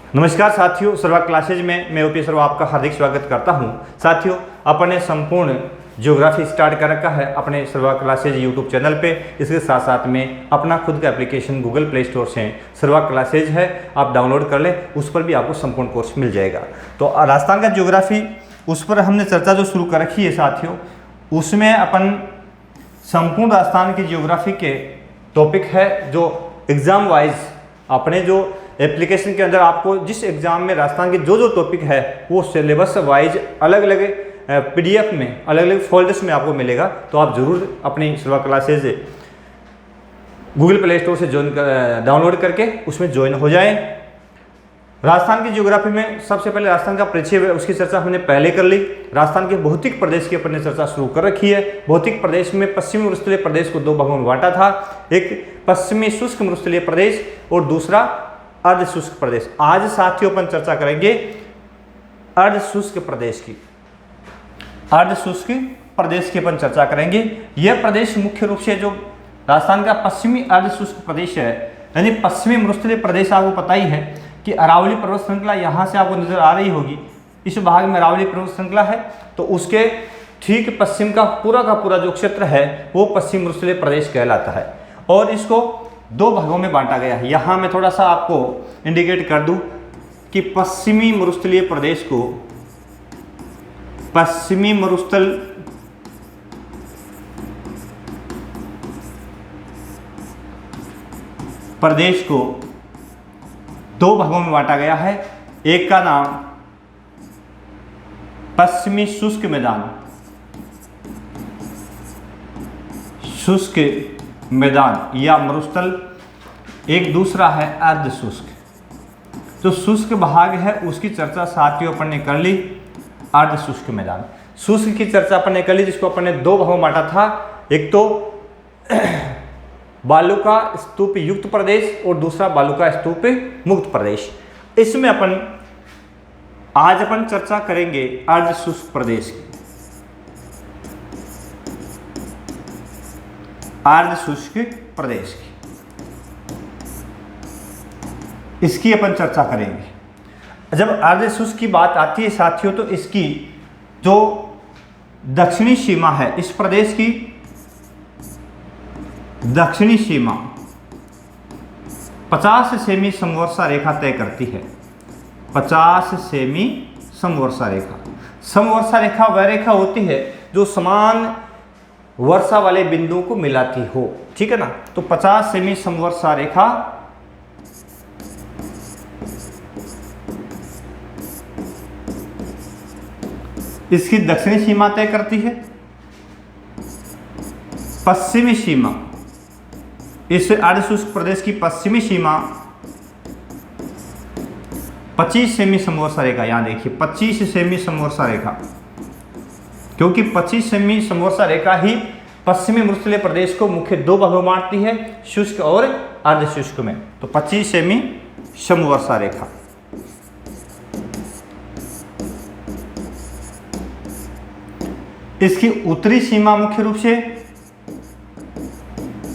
नमस्कार साथियों, सर्वा क्लासेज में मैं ओपी सर्वा आपका हार्दिक स्वागत करता हूं। साथियों, अपन ने संपूर्ण ज्योग्राफी स्टार्ट कर रखा है अपने सर्वा क्लासेज यूट्यूब चैनल पे। इसके साथ साथ में अपना खुद का एप्लीकेशन गूगल प्ले स्टोर से सर्वा क्लासेज है, आप डाउनलोड कर लें, उस पर भी आपको संपूर्ण कोर्स मिल जाएगा। तो राजस्थान का ज्योग्राफी, उस पर हमने चर्चा जो शुरू कर रखी है साथियों, उसमें अपन संपूर्ण राजस्थान की ज्योग्राफी के टॉपिक है जो एग्जाम वाइज अपने जो एप्लीकेशन के अंदर आपको जिस एग्जाम में राजस्थान के जो टॉपिक है वो सिलेबस वाइज अलग अलग पीडीएफ में अलग अलग फोल्डर्स में आपको मिलेगा। तो आप जरूर अपनी सर्वा क्लासेज गूगल प्ले स्टोर से डाउनलोड करके उसमें ज्वाइन हो जाएं। राजस्थान की ज्योग्राफी में सबसे पहले राजस्थान का परिचय है, उसकी चर्चा हमने पहले कर ली। राजस्थान के भौतिक प्रदेश की अपन ने चर्चा शुरू कर रखी है। भौतिक प्रदेश में पश्चिमी मरुस्थलीय प्रदेश को दो भागों में बांटा था, एक पश्चिमी शुष्क मरुस्थलीय प्रदेश और दूसरा अर्ध शुष्क प्रदेश। आज साथियों अपन चर्चा करेंगे अर्ध शुष्क प्रदेश की। अर्ध शुष्क प्रदेश की अपन चर्चा करेंगे। यह प्रदेश मुख्य रूप से जो राजस्थान का पश्चिमी अर्ध शुष्क प्रदेश है, यानी पश्चिमी मरुस्थलीय प्रदेश, आपको पता ही है कि अरावली पर्वत श्रृंखला यहाँ से आपको नजर आ रही होगी। इस भाग में अरावली पर्वत श्रृंखला है, तो उसके ठीक पश्चिम का पूरा जो क्षेत्र है वो पश्चिम मरुस्थलीय प्रदेश कहलाता है और इसको दो भागों में बांटा गया है। यहाँ मैं थोड़ा सा आपको इंडिकेट कर दूं कि पश्चिमी मरुस्थलीय प्रदेश को पश्चिमी मरुस्थल प्रदेश को दो भागों में बांटा गया है। एक का नाम पश्चिमी शुष्क मैदान, शुष्क मैदान या मरुस्थल, एक दूसरा है अर्ध शुष्क। जो शुष्क भाग है उसकी चर्चा साथियों अपन ने कर ली, अर्ध शुष्क मैदान। शुष्क की चर्चा अपन ने कर ली, जिसको अपन ने दो भागों में बांटा था, एक तो बालुका स्तूप युक्त प्रदेश और दूसरा बालुका स्तूप मुक्त प्रदेश। इसमें आज अपन चर्चा करेंगे अर्ध शुष्क प्रदेश की। अर्ध शुष्क प्रदेश की इसकी अपन चर्चा करेंगे। जब अर्ध शुष्क की बात आती है साथियों, तो इसकी जो दक्षिणी सीमा है, इस प्रदेश की दक्षिणी सीमा 50 सेमी समवर्षा रेखा तय करती है। 50 सेमी समवर्षा रेखा। समवर्षा रेखा वह रेखा होती है जो समान वर्षा वाले बिंदुओं को मिलाती हो, ठीक है ना। तो 50 सेमी समवर्षा रेखा इसकी दक्षिणी सीमा तय करती है। पश्चिमी सीमा, इस अर्ध शुष्क प्रदेश की पश्चिमी सीमा 25 सेमी समवर्षा रेखा। यहां देखिए 25 सेमी समवर्षा रेखा, क्योंकि 25 सेमी समवर्षा रेखा ही पश्चिमी मरुस्थलीय प्रदेश को मुख्य दो भागों में बांटती है, शुष्क और अर्ध शुष्क में। तो 25 सेमी समवर्षा रेखा। इसकी उत्तरी सीमा मुख्य रूप से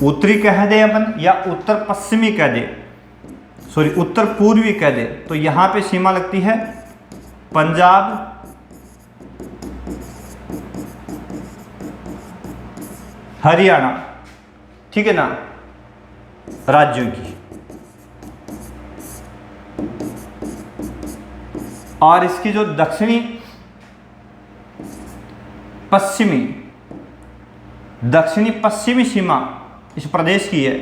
उत्तरी कह दे अपन या उत्तर पश्चिमी कह दे, सॉरी उत्तर पूर्वी कह दे, तो यहां पे सीमा लगती है पंजाब, हरियाणा, ठीक है ना, राज्यों की। और इसकी जो दक्षिणी पश्चिमी सीमा इस प्रदेश की है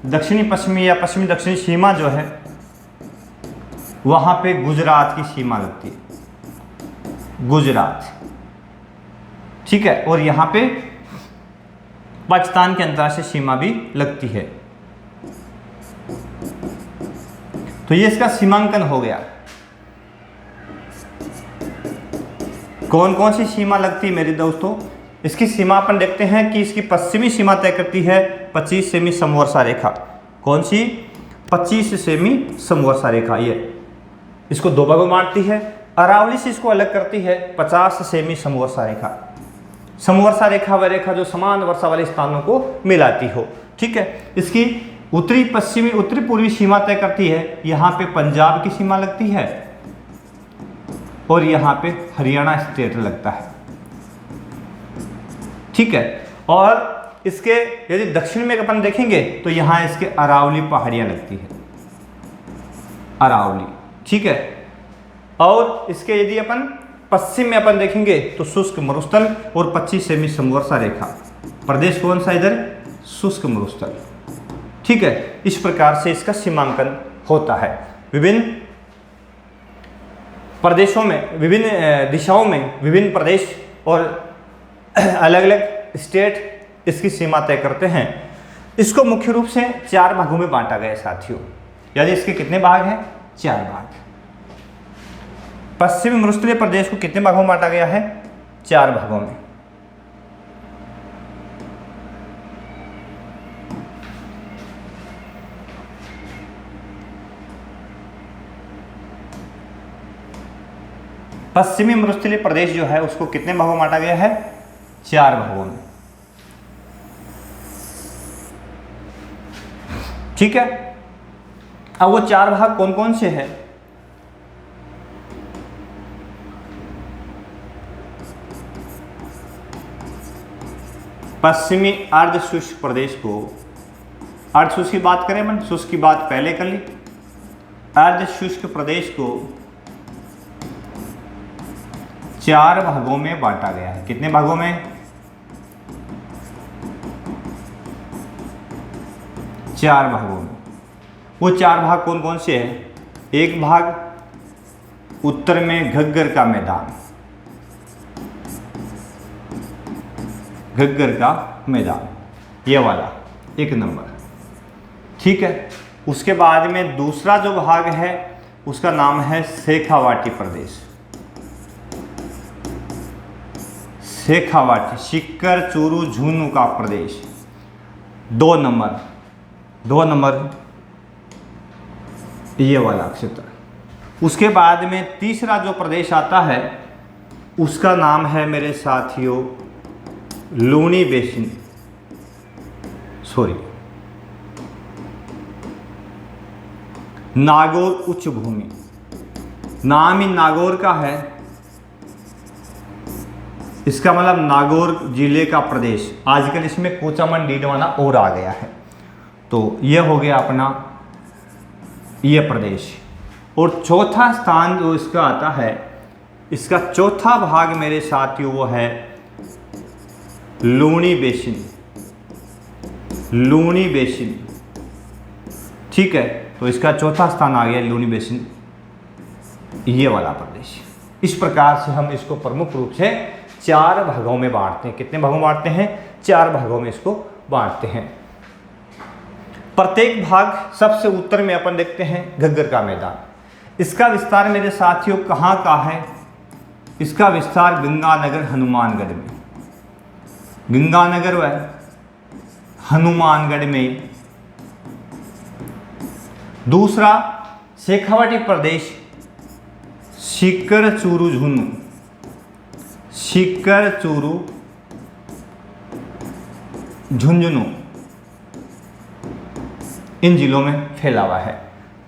दक्षिणी पश्चिमी या पश्चिमी दक्षिणी सीमा जो है वहां पे गुजरात की सीमा लगती है, गुजरात, ठीक है। और यहां पे पाकिस्तान के अंतर्राष्ट्रीय सीमा भी लगती है। तो ये इसका सीमांकन हो गया। कौन कौन सी सीमा लगती है मेरे दोस्तों? इसकी सीमा अपन देखते हैं कि इसकी पश्चिमी सीमा तय करती है 25 सेमी समवर्षा रेखा। कौन सी? 25 सेमी समवर्षा रेखा। ये इसको दो भागों में बांटती है, अरावली से इसको अलग करती है 50 सेमी समवर्षा रेखा। समवर्षा रेखा वह रेखा जो समान वर्षा वाले स्थानों को मिलाती हो। ठीक है, इसकी उत्तरी पश्चिमी उत्तरी पूर्वी सीमा तय करती है। यहाँ पे पंजाब की सीमा लगती है और यहाँ पे हरियाणा स्टेट लगता है। ठीक है, और इसके यदि दक्षिण में अपन देखेंगे तो यहाँ इसके अरावली पहाड़ियाँ लगती है, अरावली। ठीक है, और इसके यदि अपन पश्चिम में अपन देखेंगे तो शुष्क मरुस्थल और 25 सेमी समवर्षा रेखा। प्रदेश कौन सा इधर? शुष्क मरुस्थल। ठीक है, इस प्रकार से इसका सीमांकन होता है। विभिन्न प्रदेशों में, विभिन्न दिशाओं में विभिन्न प्रदेश और अलग अलग स्टेट इसकी सीमा तय करते हैं। इसको मुख्य रूप से 4 भागों में बांटा गया है साथियों। यानी इसके कितने भाग हैं? 4 भाग। पश्चिमी मरुस्थलीय प्रदेश को कितने भागों में बांटा गया है? 4 भागों में। पश्चिमी मरुस्थलीय प्रदेश जो है उसको कितने भागों में बांटा गया है? 4 भागों में। ठीक है, अब वो 4 भाग कौन कौन से हैं? पश्चिमी अर्ध शुष्क प्रदेश को, अर्ध शुष्क की बात करें मन, शुष्क की बात पहले कर ली। अर्ध शुष्क प्रदेश को 4 भागों में बांटा गया है। कितने भागों में? 4 भागों में। वो 4 भाग कौन कौन से हैं? एक भाग उत्तर में घग्गर का मैदान, घग्गर का मैदान, ये वाला 1 नंबर। ठीक है, उसके बाद में दूसरा जो भाग है उसका नाम है शेखावाटी प्रदेश। शेखावाटी, सीकर, चूरू, झुंझुनू का प्रदेश 2 नंबर, 2 नंबर ये वाला क्षेत्र। उसके बाद में तीसरा जो प्रदेश आता है उसका नाम है मेरे साथियों लूनी बेसिन, नागौर उच्च भूमि। नाम ही नागौर का है, इसका मतलब नागौर जिले का प्रदेश। आजकल इसमें कोचामन डीडवाना और आ गया है। तो यह हो गया अपना ये प्रदेश। और चौथा स्थान जो इसका आता है, इसका चौथा भाग मेरे साथियों वो है लूनी बेसिन, लूनी बेसिन। ठीक है, तो इसका चौथा स्थान आ गया लूनी बेसिन, ये वाला प्रदेश। इस प्रकार से हम इसको प्रमुख रूप से 4 भागों में बांटते हैं। कितने भागों में बांटते हैं? 4 भागों में इसको बांटते हैं। प्रत्येक भाग, सबसे उत्तर में अपन देखते हैं घग्गर का मैदान। इसका विस्तार मेरे साथियों कहाँ का है? इसका विस्तार गंगानगर हनुमानगढ़ में, गंगानगर व हनुमानगढ़ में। दूसरा शेखावाटी प्रदेश सीकर, चूरू, झुंझुनू, सीकर, चूरू, झुंझुनू इन जिलों में फैला हुआ है।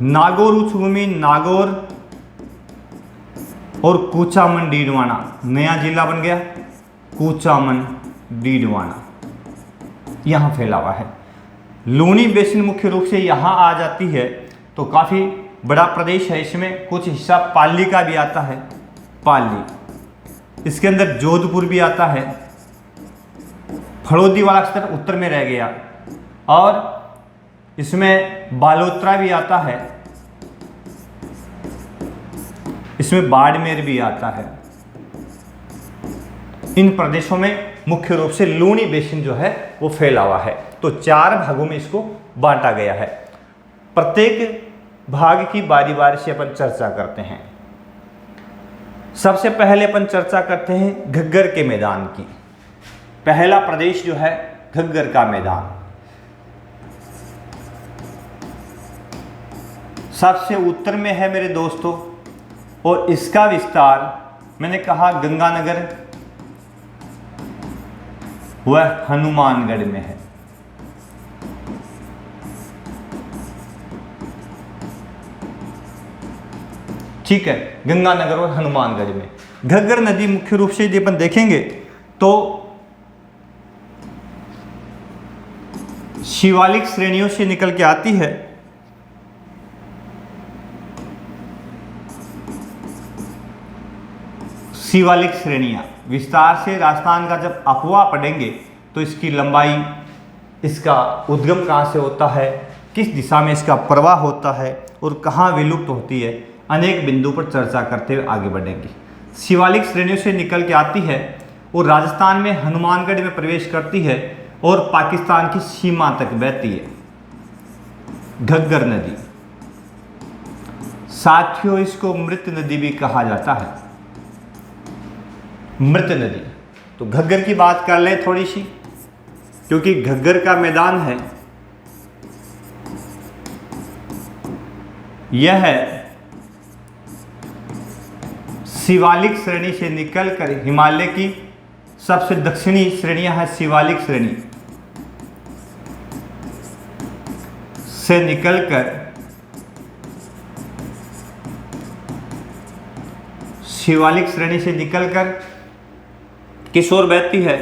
नागौर उच्च भूमि, नागौर और कोचामन डीडवाना, नया जिला बन गया कोचामन डीडवाना, यहाँ फैला हुआ है। लूनी बेसिन मुख्य रूप से यहाँ आ जाती है, तो काफ़ी बड़ा प्रदेश है। इसमें कुछ हिस्सा पाली का भी आता है, पाली, इसके अंदर जोधपुर भी आता है, फड़ौदी वाला क्षेत्र उत्तर में रह गया, और इसमें बालोतरा भी आता है, इसमें बाड़मेर भी आता है। इन प्रदेशों में मुख्य रूप से लूनी बेसिन जो है वो फैला हुआ है। तो 4 भागों में इसको बांटा गया है। प्रत्येक भाग की बारी बारी से अपन चर्चा करते हैं। सबसे पहले अपन चर्चा करते हैं घग्गर के मैदान की। पहला प्रदेश जो है घग्गर का मैदान, सबसे उत्तर में है मेरे दोस्तों और इसका विस्तार मैंने कहा गंगानगर वह हनुमानगढ़ में है। ठीक है, गंगानगर और हनुमानगढ़ में। घग्गर नदी मुख्य रूप से यदि अपन देखेंगे तो शिवालिक श्रेणियों से निकल के आती है। शिवालिक श्रेणियां विस्तार से राजस्थान का जब अफवाह पढ़ेंगे तो इसकी लंबाई, इसका उद्गम कहाँ से होता है, किस दिशा में इसका प्रवाह होता है और कहाँ विलुप्त होती है, अनेक बिंदु पर चर्चा करते हुए आगे बढ़ेंगे। शिवालिक श्रेणियों से निकल के आती है और राजस्थान में हनुमानगढ़ में प्रवेश करती है और पाकिस्तान की सीमा तक बहती है घग्गर नदी। साथियों, इसको मृत नदी भी कहा जाता है, मृत नदी। तो घग्गर की बात कर लें थोड़ी सी, क्योंकि घग्गर का मैदान है, यह है शिवालिक श्रेणी से निकलकर हिमालय की सबसे दक्षिणी श्रेणियां है। शिवालिक श्रेणी से निकलकर किस ओर बहती है,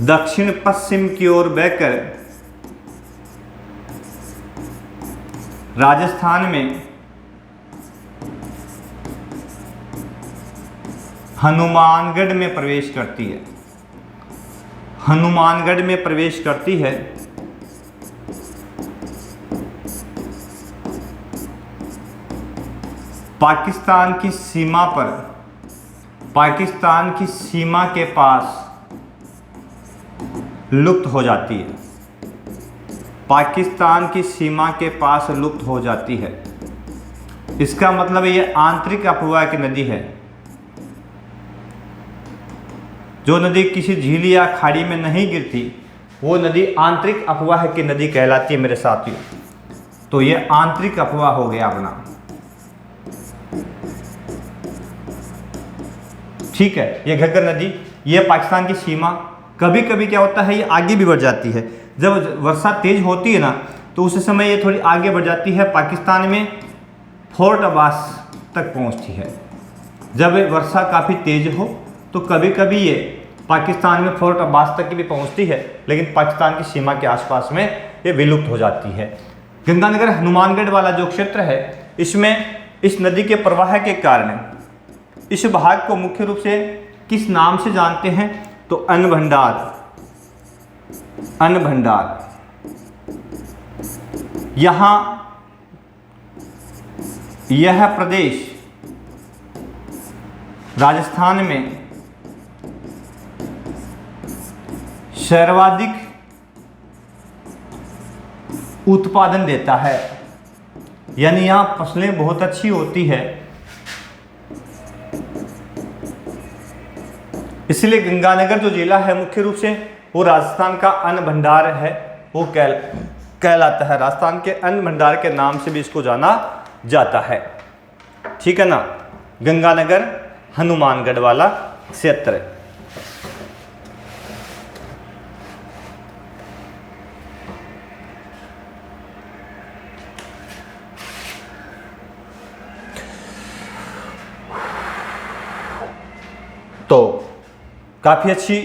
दक्षिण पश्चिम की ओर बहकर राजस्थान में हनुमानगढ़ में प्रवेश करती है। हनुमानगढ़ में प्रवेश करती है। पाकिस्तान की सीमा पर, पाकिस्तान की सीमा के पास लुप्त हो जाती है। पाकिस्तान की सीमा के पास लुप्त हो जाती है। इसका मतलब ये आंतरिक अपवाह की नदी है। जो नदी किसी झील या खाड़ी में नहीं गिरती वो नदी आंतरिक अपवाह की नदी कहलाती है मेरे साथियों। तो ये आंतरिक अपवाह हो गया अपना। ठीक है, ये घग्गर नदी, ये पाकिस्तान की सीमा। कभी कभी क्या होता है, ये आगे भी बढ़ जाती है। जब वर्षा तेज होती है ना तो उस समय ये थोड़ी आगे बढ़ जाती है, पाकिस्तान में फोर्ट अब्बास तक पहुंचती है। जब वर्षा काफ़ी तेज हो तो कभी कभी ये पाकिस्तान में फोर्ट अब्बास तक भी पहुंचती है, लेकिन पाकिस्तान की सीमा के आसपास में ये विलुप्त हो जाती है। गंगानगर हनुमानगढ़ वाला जो क्षेत्र है, इसमें इस नदी के प्रवाह के कारण इस भाग को मुख्य रूप से किस नाम से जानते हैं, तो अन्न भंडार। अन्न भंडार यहाँ यह प्रदेश राजस्थान में सर्वाधिक उत्पादन देता है, यानी यहाँ फसलें बहुत अच्छी होती है। इसलिए गंगानगर जो जिला है मुख्य रूप से वो राजस्थान का अन्न भंडार है, वो कहलाता है। राजस्थान के अन्न भंडार के नाम से भी इसको जाना जाता है। ठीक है ना, गंगानगर हनुमानगढ़ वाला क्षेत्र। तो काफी अच्छी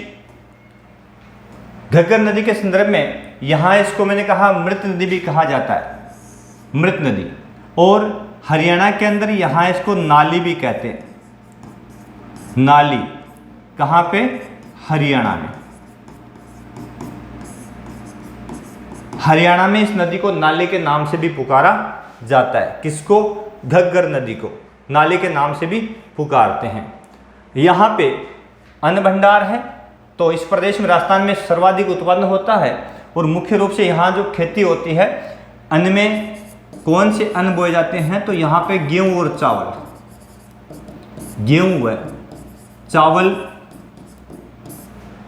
घग्गर नदी के संदर्भ में यहां इसको मैंने कहा मृत नदी भी कहा जाता है, मृत नदी। और हरियाणा के अंदर यहां इसको नाली भी कहते हैं। नाली कहां पे, हरियाणा में। हरियाणा में इस नदी को नाली के नाम से भी पुकारा जाता है। किसको, घग्गर नदी को नाली के नाम से भी पुकारते हैं। यहाँ पे अन्न भंडार है, तो इस प्रदेश में राजस्थान में सर्वाधिक उत्पन्न होता है। और मुख्य रूप से यहाँ जो खेती होती है, अन्न में कौन से अन्न बोए जाते हैं, तो यहाँ पे गेहूं और चावल। गेहूं व चावल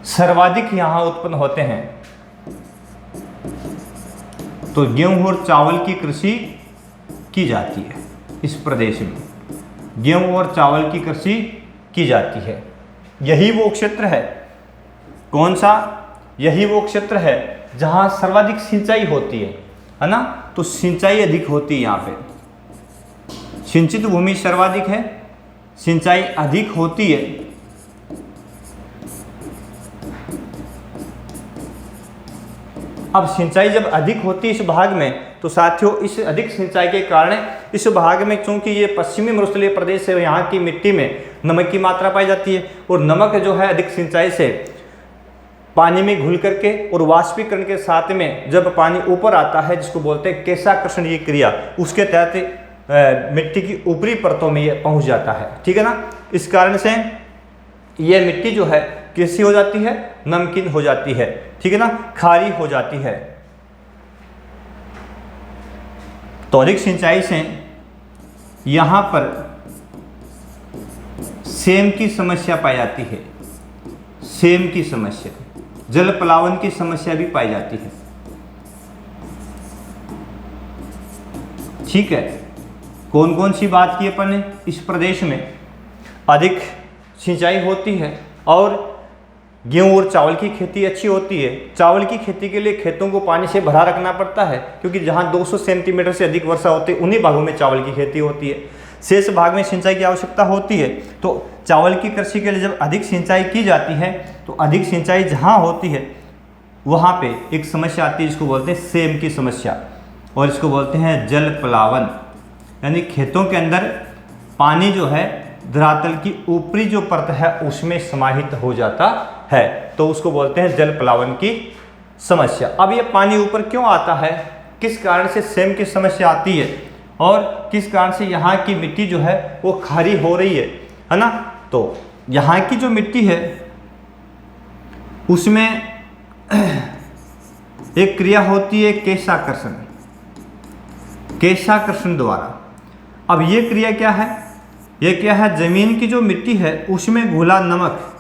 सर्वाधिक यहाँ उत्पन्न होते हैं। तो गेहूं और चावल की कृषि की जाती है इस प्रदेश में। गेहूं और चावल की कृषि की जाती है। यही वो क्षेत्र है, कौन सा? यही वो क्षेत्र है जहां सर्वाधिक सिंचाई होती है ना? तो सिंचाई अधिक होती है यहाँ पे, सिंचित भूमि सर्वाधिक है, सिंचाई अधिक होती है। अब सिंचाई जब अधिक होती है इस भाग में, तो साथियों इस अधिक सिंचाई के कारण इस भाग में, चूंकि ये पश्चिमी मरुस्थलीय प्रदेश है, यहाँ की मिट्टी में नमक की मात्रा पाई जाती है, और नमक जो है अधिक सिंचाई से पानी में घुल करके और वाष्पीकरण के साथ में जब पानी ऊपर आता है, जिसको बोलते हैं केशाकर्षण की क्रिया, उसके तहत मिट्टी की ऊपरी परतों में ये पहुंच जाता है। ठीक है ना? इस कारण से ये मिट्टी जो है कैसी हो जाती है? नमकीन हो जाती है। ठीक है ना? खारी हो जाती है। तो अधिक सिंचाई से यहां पर सेम की समस्या पाई जाती है, सेम की समस्या, जल प्लावन की समस्या भी पाई जाती है। ठीक है, कौन कौन सी बात की अपन ने? इस प्रदेश में अधिक सिंचाई होती है और गेहूं और चावल की खेती अच्छी होती है। चावल की खेती के लिए खेतों को पानी से भरा रखना पड़ता है, क्योंकि जहां 200 सेंटीमीटर से अधिक वर्षा होती है उन्हीं भागों में चावल की खेती होती है। शेष भाग में सिंचाई की आवश्यकता होती है। तो चावल की कृषि के लिए जब अधिक सिंचाई की जाती है, तो अधिक सिंचाई जहां होती है वहां पे एक समस्या आती है, जिसको बोलते हैं सेम की समस्या, और इसको बोलते हैं जल प्लावन। यानी खेतों के अंदर पानी जो है धरातल की ऊपरी जो परत है उसमें समाहित हो जाता है, तो उसको बोलते हैं जल प्लावन की समस्या। अब ये पानी ऊपर क्यों आता है, किस कारण से सेम की समस्या आती है, और किस कारण से यहाँ की मिट्टी जो है वो खारी हो रही है ना? तो यहाँ की जो मिट्टी है उसमें एक क्रिया होती है केशाकर्षण, केशाकर्षण द्वारा। अब ये क्रिया क्या है? ये क्या है? जमीन की जो मिट्टी है उसमें घुला नमक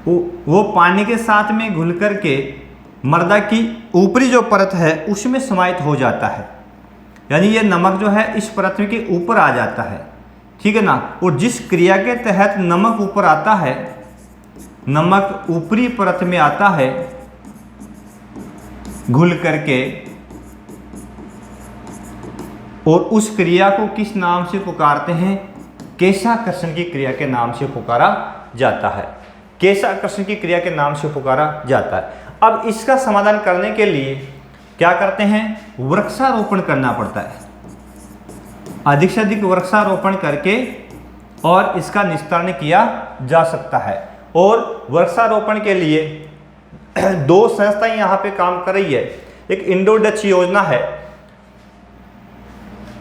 वो पानी के साथ में घुल करके मृदा की ऊपरी जो परत है उसमें समाहित हो जाता है। यानी ये नमक जो है इस परत के ऊपर आ जाता है। ठीक है ना? और जिस क्रिया के तहत नमक ऊपर आता है, नमक ऊपरी परत में आता है घुल करके, और उस क्रिया को किस नाम से पुकारते हैं? केशाकर्षण की क्रिया के नाम से पुकारा जाता है। केशाकर्षण की क्रिया के नाम से पुकारा जाता है। अब इसका समाधान करने के लिए क्या करते हैं? वृक्षारोपण करना पड़ता है। अधिक से अधिक वृक्षारोपण करके और इसका निस्तारण किया जा सकता है। और वृक्षारोपण के लिए दो संस्थाएं यहाँ पे काम कर रही है। एक इंडो डच योजना है,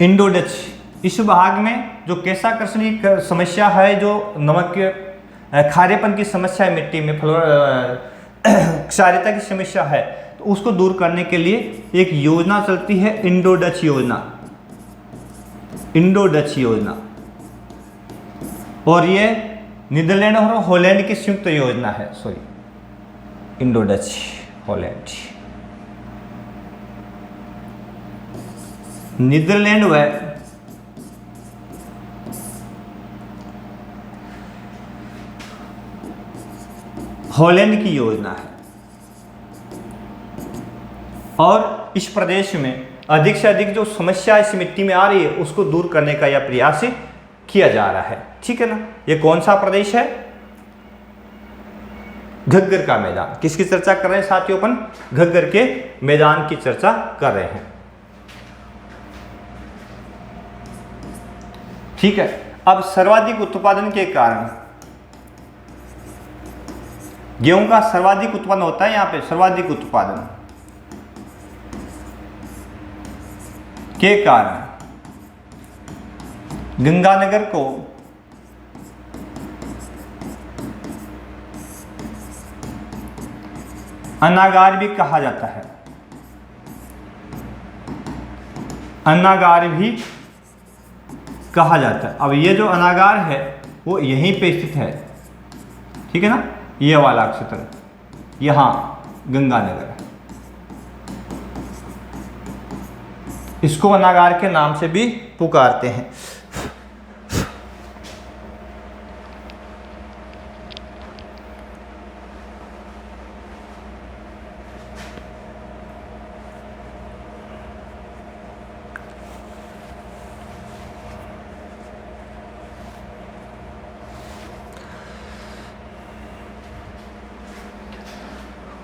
इंडो डच। इस भाग में जो केशाकर्षण की समस्या है, जो नमक के खारेपन की समस्या है मिट्टी में, क्षारीयता की समस्या है, तो उसको दूर करने के लिए एक योजना चलती है, इंडो डच योजना, इंडो डच योजना। और ये नीदरलैंड और हॉलैंड की संयुक्त योजना है। Sorry, Indo Dutch Holland, Netherland व हॉलैंड की योजना है। और इस प्रदेश में अधिक से अधिक जो समस्या इस मिट्टी में आ रही है उसको दूर करने का यह प्रयास किया जा रहा है। ठीक है ना? ये कौन सा प्रदेश है? घग्गर का मैदान। किसकी चर्चा कर रहे हैं साथियों? अपन घग्गर के मैदान की चर्चा कर रहे हैं। ठीक है। अब सर्वाधिक उत्पादन के कारण, गेहूं का सर्वाधिक उत्पादन होता है यहाँ पे, सर्वाधिक उत्पादन के कारण गंगानगर को अन्नागार भी कहा जाता है, अन्नागार भी कहा जाता है। अब ये जो अन्नागार है वो यहीं पे स्थित है। ठीक है ना? ये वाला क्षेत्र, यहां गंगानगर, इसको अन्नागार के नाम से भी पुकारते हैं।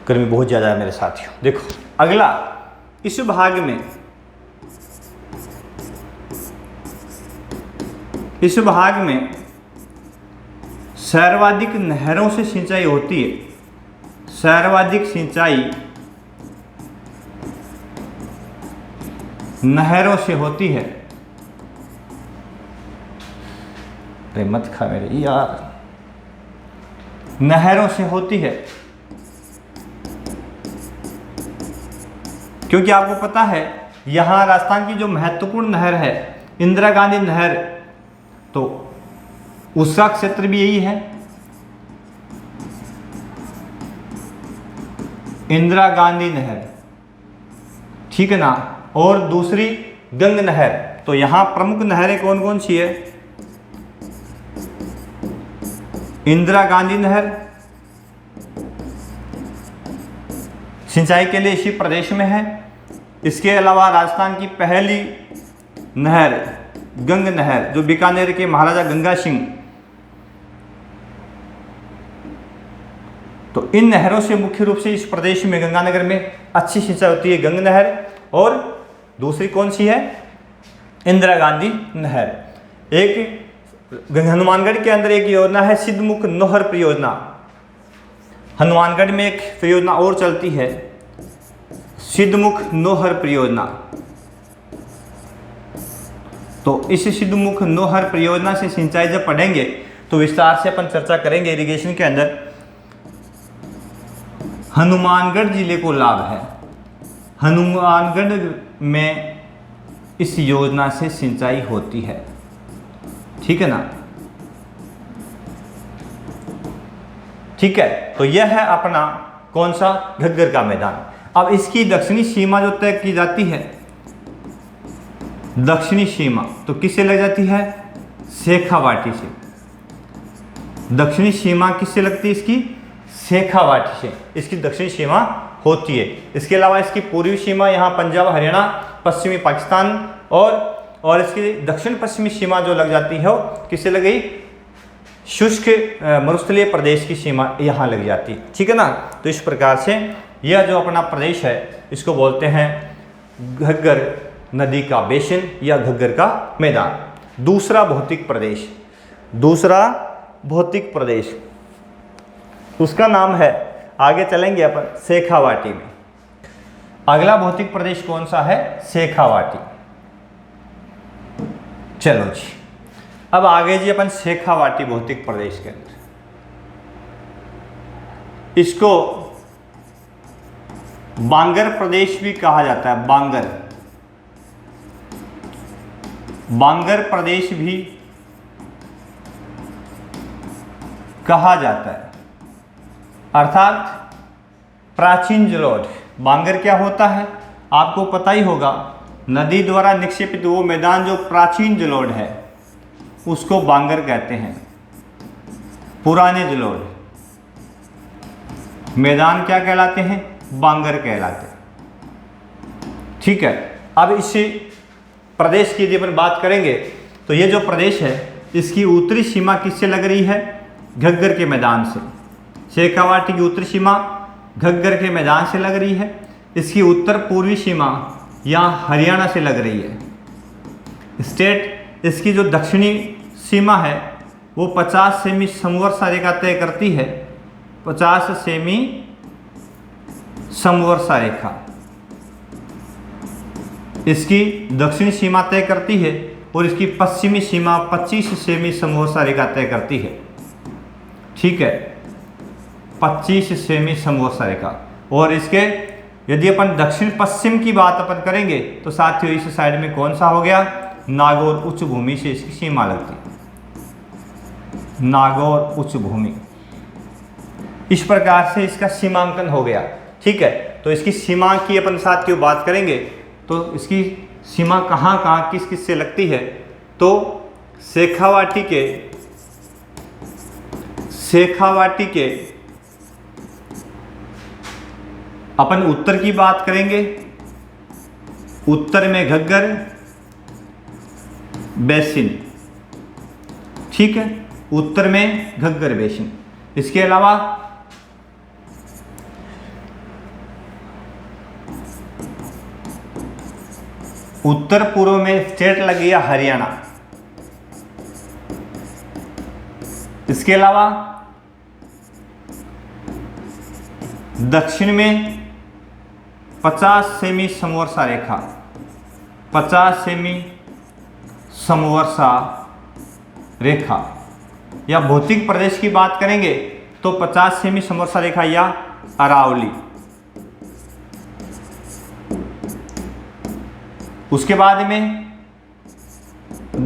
गर्मी बहुत ज़्यादा है मेरे साथियों। देखो अगला, इस भाग में सर्वाधिक नहरों से सिंचाई होती है। सर्वाधिक सिंचाई नहरों से होती है। अरे मत खा मेरे यार, नहरों से होती है, क्योंकि आपको पता है यहां राजस्थान की जो महत्वपूर्ण नहर है इंदिरा गांधी नहर, तो उसका क्षेत्र भी यही है, इंदिरा गांधी नहर, ठीक है ना। और दूसरी गंग नहर। तो यहां प्रमुख नहरें कौन कौन सी है? इंदिरा गांधी नहर सिंचाई के लिए इसी प्रदेश में है। इसके अलावा राजस्थान की पहली नहर गंग नहर, जो बीकानेर के महाराजा गंगा सिंह, तो इन नहरों से मुख्य रूप से इस प्रदेश में गंगानगर में अच्छी सिंचाई होती है, गंग नहर। और दूसरी कौन सी है? इंदिरा गांधी नहर। एक हनुमानगढ़ के अंदर एक योजना है सिद्धमुख नोहर परियोजना। हनुमानगढ़ में एक परियोजना और चलती है, सिद्धमुख नोहर परियोजना। तो इस सिद्धमुख नोहर परियोजना से सिंचाई जब पढ़ेंगे तो विस्तार से अपन चर्चा करेंगे। इरिगेशन के अंदर हनुमानगढ़ जिले को लाभ है, हनुमानगढ़ में इस योजना से सिंचाई होती है, ठीक है ना। ठीक है, तो यह है अपना कौन सा? घग्गर का मैदान। अब इसकी दक्षिणी सीमा जो तय की जाती है, दक्षिणी सीमा तो किससे लग जाती है? शेखावाटी से। दक्षिणी सीमा किससे लगती है? इसकी शेखावाटी से इसकी दक्षिणी सीमा होती है। इसके अलावा इसकी पूर्वी सीमा यहाँ पंजाब, हरियाणा, पश्चिमी पाकिस्तान और इसकी दक्षिण पश्चिमी सीमा जो लग जाती है वो किससे लग गई? शुष्क मरुस्थलीय प्रदेश की सीमा यहाँ लग जाती है, ठीक है ना। तो इस प्रकार से यह जो अपना प्रदेश है इसको बोलते हैं घग्गर नदी का बेसिन या घग्गर का मैदान। दूसरा भौतिक प्रदेश उसका नाम है, आगे चलेंगे अपन शेखावाटी में। अगला भौतिक प्रदेश कौन सा है? शेखावाटी। चलो जी, अब आगे जी अपन शेखावाटी भौतिक प्रदेश के अंदर, इसको बांगर प्रदेश भी कहा जाता है। बांगर प्रदेश भी कहा जाता है, अर्थात प्राचीन जलोढ़। बांगर क्या होता है आपको पता ही होगा, नदी द्वारा निक्षेपित वो मैदान जो प्राचीन जलोढ़ है उसको बांगर कहते हैं। पुराने जलोढ़ मैदान क्या कहलाते हैं? बांगर कहलाते हैं, ठीक है। अब इसी प्रदेश की यदि अपन बात करेंगे तो ये जो प्रदेश है इसकी उत्तरी सीमा किससे लग रही है? घग्गर के मैदान से। शेखावाटी की उत्तरी सीमा घग्गर के मैदान से लग रही है। इसकी उत्तर पूर्वी सीमा यहाँ हरियाणा से लग रही है। स्टेट इसकी जो दक्षिणी सीमा है वो 50 सेमी समवर्षा रेखा तय करती है। 50 सेमी समवर्षा रेखा इसकी दक्षिणी सीमा तय करती है और इसकी पश्चिमी सीमा 25 सेमी समवर्षा रेखा तय करती है, ठीक है। 25 सेमी समवर्षा रेखा। और इसके यदि अपन दक्षिण पश्चिम की बात अपन करेंगे तो साथियों इस साइड में कौन सा हो गया? नागौर उच्च भूमि से इसकी सीमा लगती है, नागौर उच्च भूमि। इस प्रकार से इसका सीमांकन हो गया, ठीक है। तो इसकी सीमा की अपन साथियों बात करेंगे तो इसकी सीमा कहाँ कहाँ किस किस से लगती है? तो शेखावाटी के अपन उत्तर की बात करेंगे, उत्तर में घग्गर बेसिन, ठीक है, उत्तर में घग्गर बेसिन। इसके अलावा उत्तर पूर्व में स्टेट लग गया हरियाणा। इसके अलावा दक्षिण में 50 सेमी समवर्षा रेखा, 50 सेमी समवर्षा रेखा, या भौतिक प्रदेश की बात करेंगे तो 50 सेमी समवर्षा रेखा या अरावली। उसके बाद में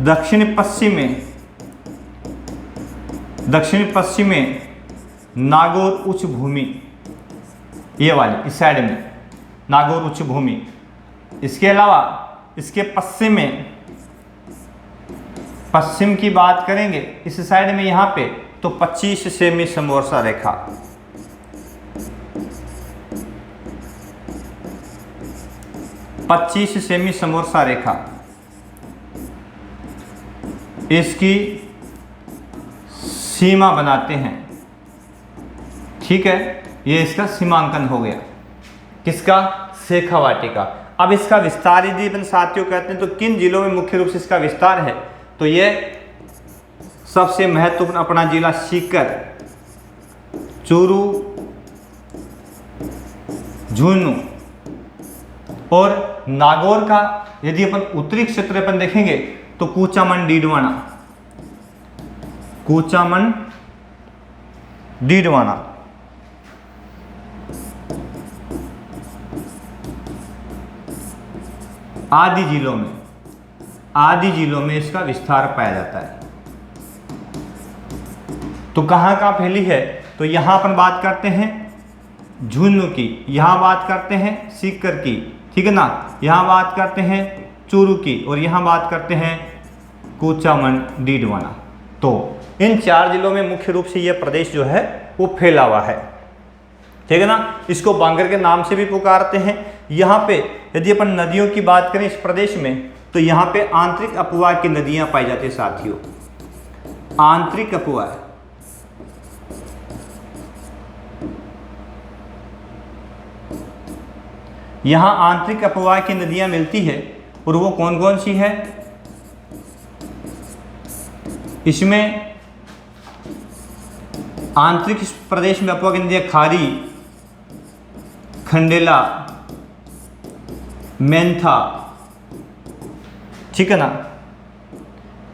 दक्षिण पश्चिम में नागौर उच्च भूमि, ये वाली इस साइड में नागौर उच्च भूमि। इसके अलावा इसके पश्चिम की बात करेंगे इस साइड में यहाँ पे तो 25 सेमी समवर्षा रेखा, 25 सेमी समवर्षा रेखा इसकी सीमा बनाते हैं। ठीक है, ये इसका सीमांकन हो गया, किसका? शेखावाटी का। अब इसका विस्तार यदि अपन साथियों कहते हैं तो किन जिलों में मुख्य रूप से इसका विस्तार है, तो ये सबसे महत्वपूर्ण अपना जिला सीकर, चूरू, झुंझुनू और नागौर का यदि अपन उत्तरी क्षेत्र अपन देखेंगे तो कूचामन, डीडवाना, आदि जिलों में इसका विस्तार पाया जाता है। तो कहाँ कहाँ फैली है, तो यहाँ अपन बात करते हैं झुंझुनू की, यहाँ बात करते हैं सीकर की, ठीक है ना, यहाँ बात करते हैं चूरू की और यहाँ बात करते हैं कूचामन, डीडवाना। तो इन 4 जिलों में मुख्य रूप से यह प्रदेश जो है वो फैला हुआ है, ठीक है ना। इसको बांगर के नाम से भी पुकारते हैं। यहाँ पे यदि अपन नदियों की बात करें इस प्रदेश में तो यहाँ पे आंतरिक अपवाह की नदियाँ पाई जाती है साथियों, आंतरिक अपवाह। यहाँ आंतरिक अपवाह की नदियाँ मिलती है और वो कौन कौन सी है, इसमें आंतरिक प्रदेश में अपवाह की नदियाँ खारी, खंडेला, मेंथा, ठीक है ना,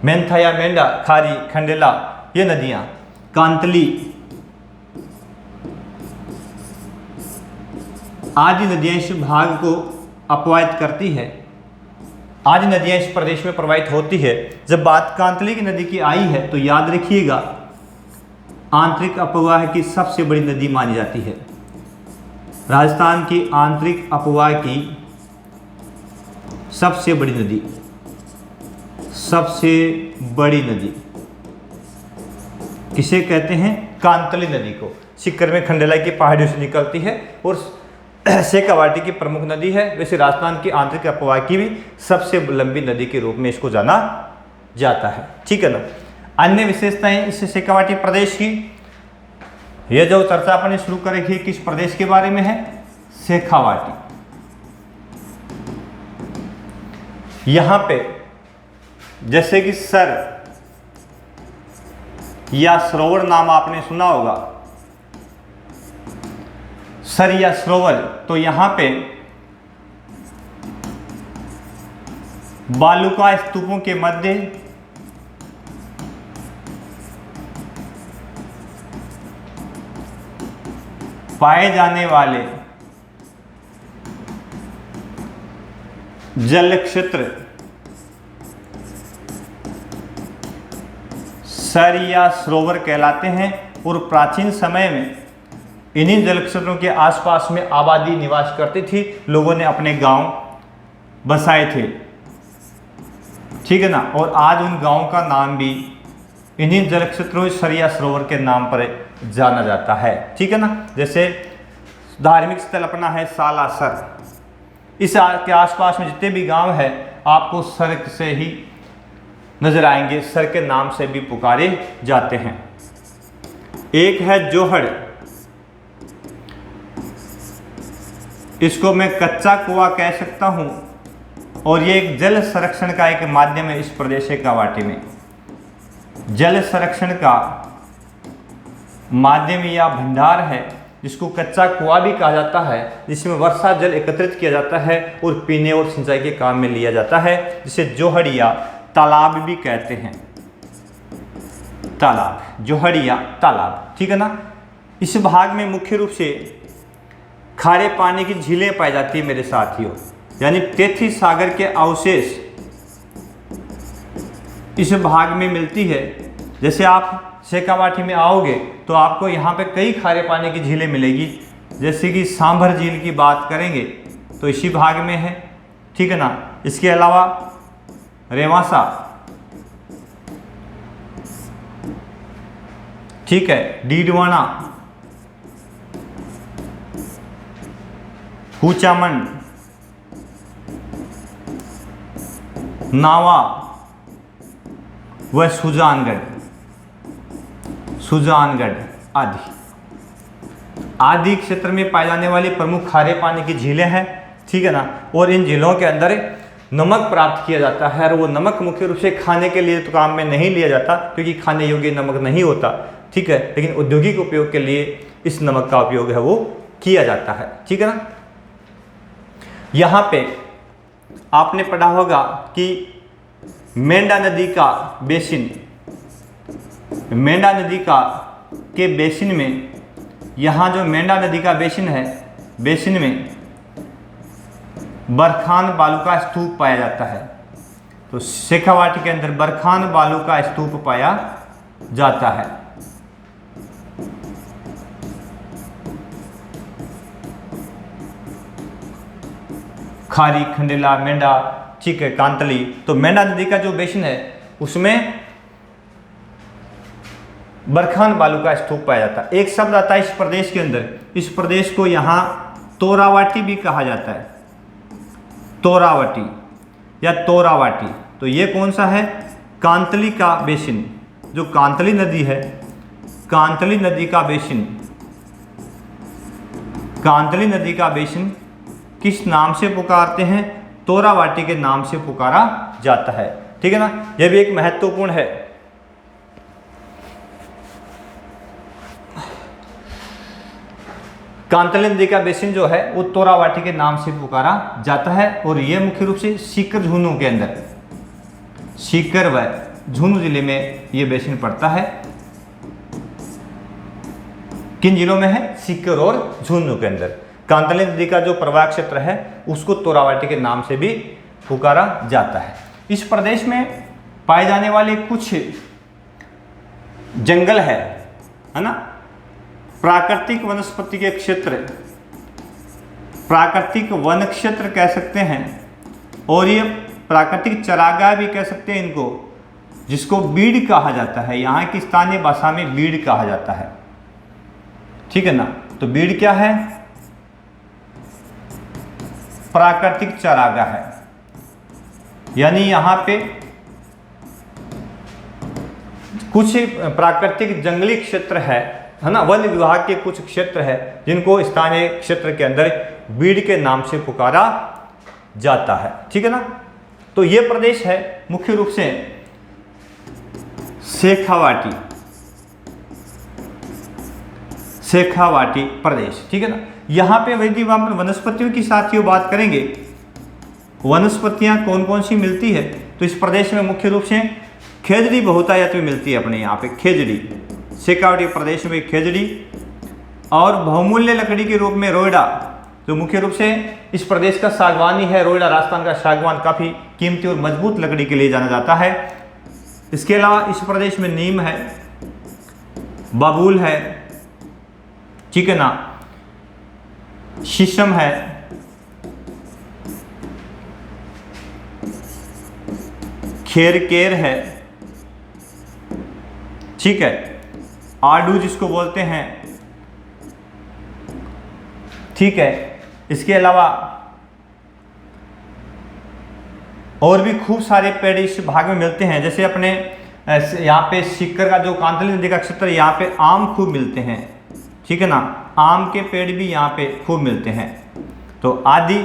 मेंथा या मेंढा, खारी, खंडेला, ये नदियाँ, कांतली आदि नदियाँ इस भाग को अपवाहित करती है, आदि नदियाँ इस प्रदेश में प्रवाहित होती है। जब बात कांतली की नदी की आई है तो याद रखिएगा आंतरिक अपवाह की सबसे बड़ी नदी मानी जाती है, राजस्थान की आंतरिक अपवाह की सबसे बड़ी नदी किसे कहते हैं? कांतली नदी को। सीकर में खंडेला की पहाड़ियों से निकलती है और शेखावाटी की प्रमुख नदी है। वैसे राजस्थान की आंतरिक अपवाह की भी सबसे लंबी नदी के रूप में इसको जाना जाता है, ठीक है ना। अन्य विशेषताएं इस शेखावाटी प्रदेश की, यह जो चर्चा अपन शुरू करेंगे किस प्रदेश के बारे में है? शेखावाटी। यहां पे जैसे कि सर या सरोवर नाम आपने सुना होगा, सर या सरोवर, तो यहां पे बालुका स्तूपों के मध्य पाए जाने वाले जल क्षेत्र सर या सरोवर कहलाते हैं और प्राचीन समय में इन्हीं जल क्षेत्रों के आसपास में आबादी निवास करती थी, लोगों ने अपने गांव बसाए थे, ठीक है ना। और आज उन गांवों का नाम भी इन्हीं जल क्षेत्रों सर या सरोवर के नाम पर जाना जाता है, ठीक है ना। जैसे धार्मिक स्थल अपना है सालासर, इस के आसपास में जितने भी गांव है आपको सर से ही नजर आएंगे, सर के नाम से भी पुकारे जाते हैं। एक है जोहड़, इसको मैं कच्चा कुआं कह सकता हूं और ये एक जल संरक्षण का एक माध्यम है इस प्रदेश शेखावाटी में। जल संरक्षण का माध्यम या भंडार है जिसको कच्चा कुआं भी कहा जाता है, जिसमें वर्षा जल एकत्रित किया जाता है और पीने और सिंचाई के काम में लिया जाता है, जिसे जोहड़िया तालाब भी कहते हैं। तालाब, जोहड़िया तालाब, ठीक है ना। इस भाग में मुख्य रूप से खारे पानी की झीलें पाई जाती है मेरे साथियों, यानी तेथिस सागर के अवशेष इस भाग में मिलती है। जैसे आप शेखावाटी में आओगे तो आपको यहाँ पे कई खारे पानी की झीलें मिलेगी, जैसे कि सांभर झील की बात करेंगे तो इसी भाग में है, ठीक है ना। इसके अलावा रेवासा, ठीक है, डीडवाना, कुचामन, नावा व सुजानगढ़ आदि क्षेत्र में पाए जाने वाली प्रमुख खारे पानी की झीलें हैं, ठीक है ना। और इन झीलों के अंदर नमक प्राप्त किया जाता है, और वो नमक मुख्य रूप से खाने के लिए तो काम में नहीं लिया जाता क्योंकि खाने योग्य नमक नहीं होता, ठीक है, लेकिन औद्योगिक उपयोग के लिए इस नमक का उपयोग है वो किया जाता है, ठीक है ना। यहाँ पे आपने पढ़ा होगा कि मेंढा नदी का बेसिन, मेंढा नदी के बेसिन में, यहाँ जो मेंढा नदी का बेसिन है, बेसिन में बरखान बालू का स्तूप पाया जाता है। तो शेखावाटी के अंदर बरखान बालू का स्तूप पाया जाता है। खारी, खंडेला, मेंढा, ठीक है, कांतली। तो मेंढा नदी का जो बेसिन है उसमें बरखान बालू का स्तूप पाया जाता है। एक शब्द आता है इस प्रदेश के अंदर, इस प्रदेश को यहाँ तोरावाटी भी कहा जाता है, तोरावटी या तोरावाटी। तो ये कौन सा है? कांतली का बेसिन, जो कांतली नदी है, कांतली नदी का बेसिन, कांतली नदी का बेसिन किस नाम से पुकारते हैं? तोरावाटी के नाम से पुकारा जाता है, ठीक है ना। यह भी एक महत्वपूर्ण है। कांतली नदी का बेसिन जो है वो तोरावाटी के नाम से पुकारा जाता है, और यह मुख्य रूप से सीकर झुंझुनू के अंदर, सीकर व झुंझुनू जिले में यह बेसिन पड़ता है। किन जिलों में है? सीकर और झुंझुनू के अंदर। कांतली नदी का जो प्रवाह क्षेत्र है उसको तोरावाटी के नाम से भी पुकारा जाता है। इस प्रदेश में पाए जाने वाले कुछ जंगल है ना, प्राकृतिक वनस्पति के क्षेत्र, प्राकृतिक वन क्षेत्र कह सकते हैं, और ये प्राकृतिक चरागाह भी कह सकते हैं इनको, जिसको बीड़ कहा जाता है। यहाँ की स्थानीय भाषा में बीड़ कहा जाता है, ठीक है ना। तो बीड़ क्या है? प्राकृतिक चरागाह है, यानी यहाँ पे कुछ प्राकृतिक जंगली क्षेत्र है ना, वन विभाग के कुछ क्षेत्र है जिनको स्थानीय क्षेत्र के अंदर बीड़ के नाम से पुकारा जाता है, ठीक है ना। तो ये प्रदेश है मुख्य रूप से शेखावाटी, शेखावाटी प्रदेश, ठीक है ना। यहाँ पे यदि हम वनस्पतियों की साथियों बात करेंगे, वनस्पतियाँ कौन कौन सी मिलती है, तो इस प्रदेश में मुख्य रूप से खेजड़ी बहुतायत में मिलती है। अपने यहाँ पे खेजड़ी, शेखावाटी प्रदेश में खेजड़ी, और बहुमूल्य लकड़ी के रूप में रोइडा, जो मुख्य रूप से इस प्रदेश का सागवानी है। रोइडा राजस्थान का सागवान काफ़ी कीमती और मजबूत लकड़ी के लिए जाना जाता है। इसके अलावा इस प्रदेश में नीम है, बबूल है, ठीक है ना, शीशम है, खेरकेर है, ठीक है, आड़ू जिसको बोलते हैं, ठीक है। इसके अलावा और भी खूब सारे पेड़ इस भाग में मिलते हैं। जैसे अपने यहाँ पे सीकर का जो कांतली नदी का क्षेत्र, यहाँ पे आम खूब मिलते हैं, ठीक है ना, आम के पेड़ भी यहाँ पे खूब मिलते हैं। तो आदि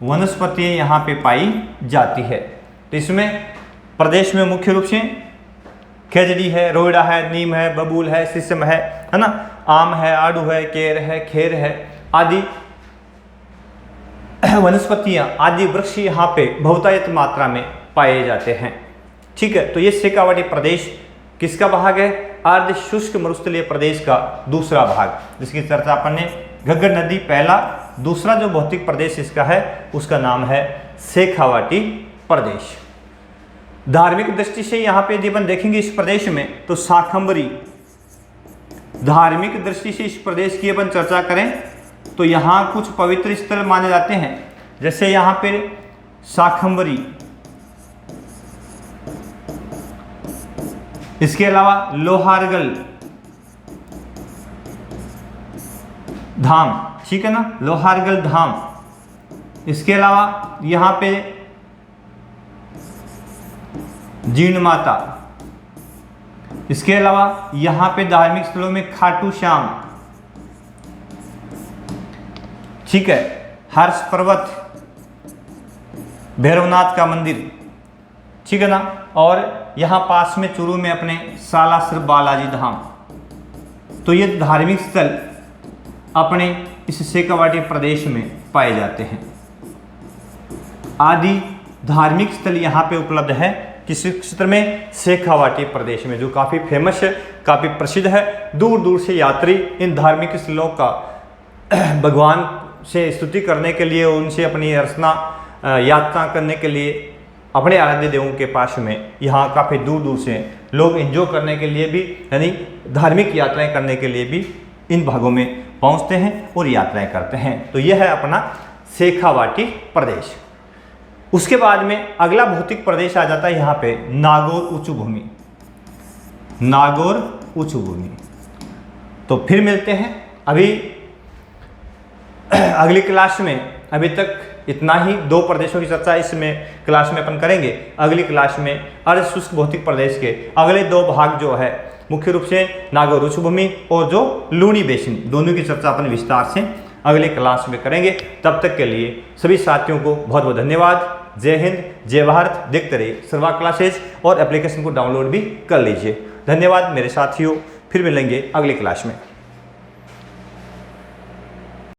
वनस्पतियां यहाँ पे पाई जाती है। तो इसमें प्रदेश में मुख्य रूप से खेजड़ी है, रोइडा है, नीम है, बबूल है, शीशम है ना, आम है, आड़ू है, केर है, खेर है आदि वनस्पतियां आदि वृक्ष यहाँ पे बहुतायत मात्रा में पाए जाते हैं। ठीक है, तो ये शेखावाटी प्रदेश किसका भाग है? अर्ध शुष्क मरुस्थलीय प्रदेश का दूसरा भाग, जिसकी चर्चा अपन ने घग्गर नदी पहला, दूसरा जो भौतिक प्रदेश इसका है उसका नाम है शेखावाटी प्रदेश। धार्मिक दृष्टि से यहाँ पे यदि अपन देखेंगे इस प्रदेश में तो शाकंभरी, धार्मिक दृष्टि से इस प्रदेश की अपन चर्चा करें तो यहाँ कुछ पवित्र स्थल माने जाते हैं, जैसे यहाँ पे शाकंभरी, इसके अलावा लोहारगल धाम, ठीक है ना, लोहारगल धाम, इसके अलावा यहाँ पे जीण माता, इसके अलावा यहाँ पे धार्मिक स्थलों में खाटू श्याम, ठीक है, हर्ष पर्वत, भैरवनाथ का मंदिर, ठीक है ना, और यहाँ पास में चूरू में अपने सालासर बालाजी धाम। तो ये धार्मिक स्थल अपने इस शेखावाटी प्रदेश में पाए जाते हैं। आदि धार्मिक स्थल यहाँ पे उपलब्ध है किस क्षेत्र में? शेखावाटी प्रदेश में, जो काफ़ी फेमस है, काफ़ी प्रसिद्ध है। दूर दूर से यात्री इन धार्मिक स्थलों का भगवान से स्तुति करने के लिए, उनसे अपनी अर्चना यात्रा करने के लिए अपने आराध्य देवों के पास में यहाँ काफ़ी दूर दूर से लोग एंजॉय करने के लिए भी, यानी धार्मिक यात्राएं करने के लिए भी इन भागों में पहुँचते हैं और यात्राएं करते हैं। तो यह है अपना शेखावाटी प्रदेश। उसके बाद में अगला भौतिक प्रदेश आ जाता है यहाँ पे नागौर उच्च भूमि, नागौर उच्च भूमि। तो फिर मिलते हैं अभी अगली क्लास में। अभी तक इतना ही, 2 प्रदेशों की चर्चा इसमें क्लास में अपन करेंगे। अगली क्लास में अर्ध शुष्क भौतिक प्रदेश के अगले 2 भाग जो है, मुख्य रूप से नागौर उच्च भूमि और जो लूनी बेसिन, दोनों की चर्चा अपन विस्तार से अगले क्लास में करेंगे। तब तक के लिए सभी साथियों को बहुत बहुत धन्यवाद। जय हिंद, जय भारत। देखते रहिए सर्वा क्लासेज और एप्लीकेशन को डाउनलोड भी कर लीजिए। धन्यवाद मेरे साथियों, फिर मिलेंगे अगली क्लास में।